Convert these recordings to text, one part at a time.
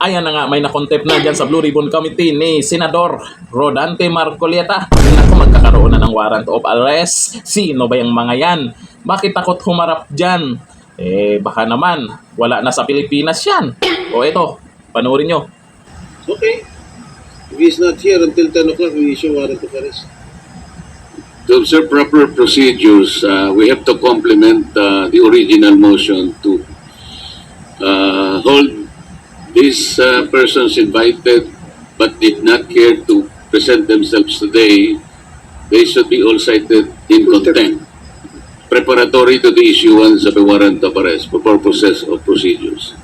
Ayan na nga, may nakontempt na dyan sa Blue Ribbon Committee ni Senador Rodante Marcoleta. Naku, magkakaroon na ng warrant of arrest. Sino ba yung mga yan? Bakit takot humarap dyan? Baka naman, wala na sa Pilipinas yan. O eto, panoorin nyo. Okay. If he's not here until 10 o'clock, we issue warrant of arrest. To observe proper procedures, we have to complement the original motion to hold these persons invited but did not care to present themselves today. They should be all cited in contempt, preparatory to the issuance of a warrant of arrest for purposes of procedures.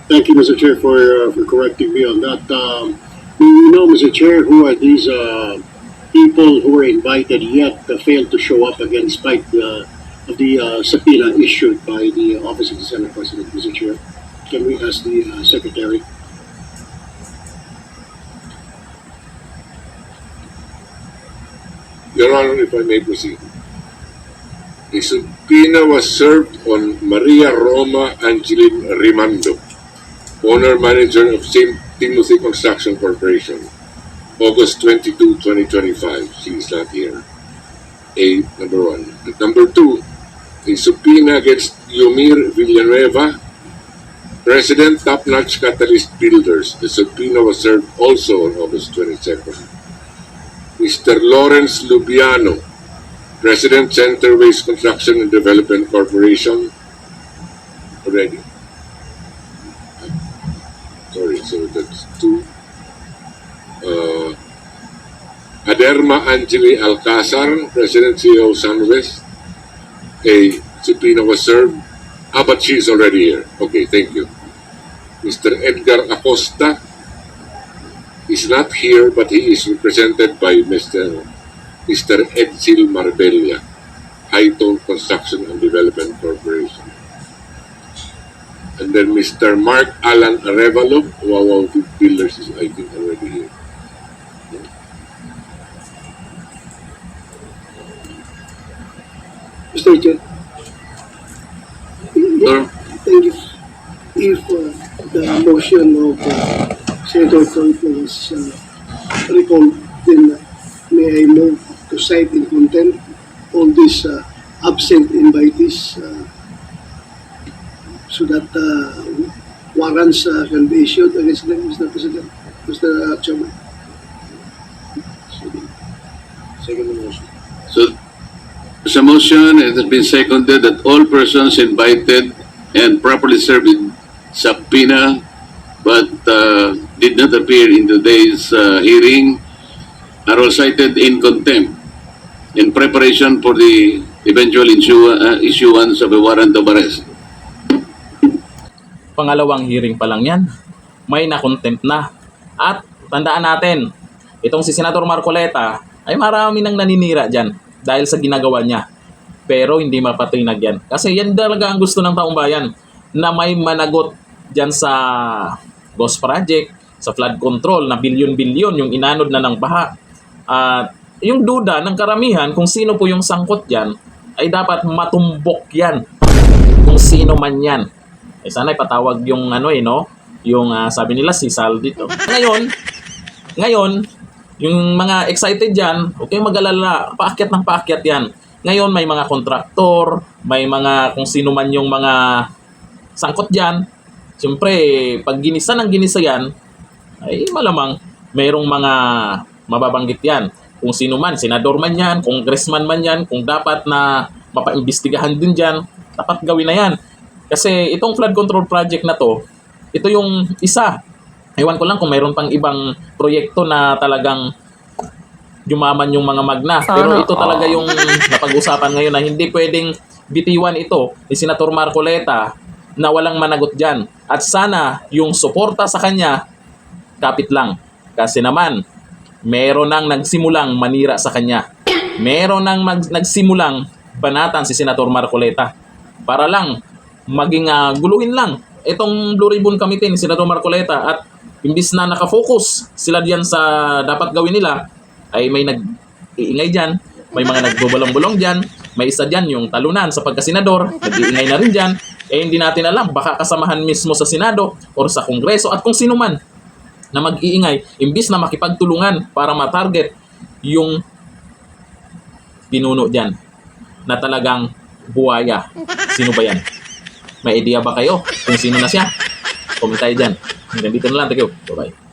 Thank you, Mr. Chair, for correcting me on that. Do you know, Mr. Chair, who are these people who were invited yet failed to show up again despite of the subpoena issued by the Office of the Senate President, Mr. Chair? Can we ask the Secretary? Your Honor, if I may proceed. A subpoena was served on Maria Roma Angeline Rimando, owner-manager of St. Timothy Construction Corporation, August 22, 2025. She is not here. Number one. And number two, a subpoena against Yomir Villanueva, President Top Notch Catalyst Builders. The subpoena was served also on August 22nd. Mr. Lawrence Lubiano, President Centerways Construction and Development Corporation. Already. Sorry, so that's two. Aderma Angeli Alcazar, President CEO Sunwest. A subpoena was served. But she's already here. Okay, thank you. Mr. Edgar Acosta is not here, but he is represented by Mr. Edsel Marbella, Hightone Construction and Development Corporation. And then Mr. Mark Alan Arevalo, Wawaw Builders is, I think, already here. Mr. Chair. Sir? Thank you. If the motion of Senator Tonto is recalled, then may I move to cite in contempt all these absent invitees so that warrants can be issued against them, Mr. President, Mr. Chairman. Second motion. So, there's a motion, it has been seconded that all persons invited and properly served in subpoena but did not appear in today's hearing are all cited in contempt in preparation for the eventual issuance of a warrant of arrest. Pangalawang hearing pa lang yan, may na-contempt na. At tandaan natin, itong si Senador Marcoleta ay marami nang naninira dyan dahil sa ginagawa niya. Pero hindi mapatinag yan. Kasi yan talaga ang gusto ng taong bayan, na may managot dyan sa Ghost Project, sa flood control na bilyon-bilyon yung inanod na ng baha. At yung duda ng karamihan kung sino po yung sangkot dyan, ay dapat matumbok yan kung sino man yan. Sana ipatawag yung yung sabi nila si Sal dito. Ngayon, yung mga excited dyan, okay, mag-alala, paakyat ng paakyat yan. Ngayon, may mga kontraktor, may mga kung sino man yung mga sangkot dyan. Siyempre, pag ginisa ng ginisa yan, ay malamang mayroong mga mababanggit yan. Kung sino man, senador man yan, congressman man yan, kung dapat na mapaimbestigahan din dyan, dapat gawin na yan. Kasi itong flood control project na to, ito yung isa. Ewan ko lang kung mayroon pang ibang proyekto na talagang yumaman yung mga magna. Pero ito talaga yung napag-usapan ngayon na hindi pwedeng bitiwan ito ni Senator Marcoleta na walang managot dyan. At sana yung suporta sa kanya, kapit lang. Kasi naman, meron nang nagsimulang manira sa kanya. Meron nang nagsimulang banatan si Senator Marcoleta. Para lang, maging guluhin lang itong Blue Ribbon Committee ni Senator Marcoleta. At imbis na nakafocus sila diyan sa dapat gawin nila, ay may nag-iingay dyan, may mga nagbubulong-bulong dyan, may isa dyan yung talunan sa pagkasenador, nag-iingay na rin dyan, Eh hindi natin alam, baka kasamahan mismo sa Senado or sa Kongreso at kung sino man na mag-iingay, imbis na makipagtulungan para matarget yung pinuno dyan na talagang buwaya. Sino ba yan? May idea ba kayo kung sino na siya? Comment tayo dyan. Hanggang dito na lang. Thank you. Bye-bye.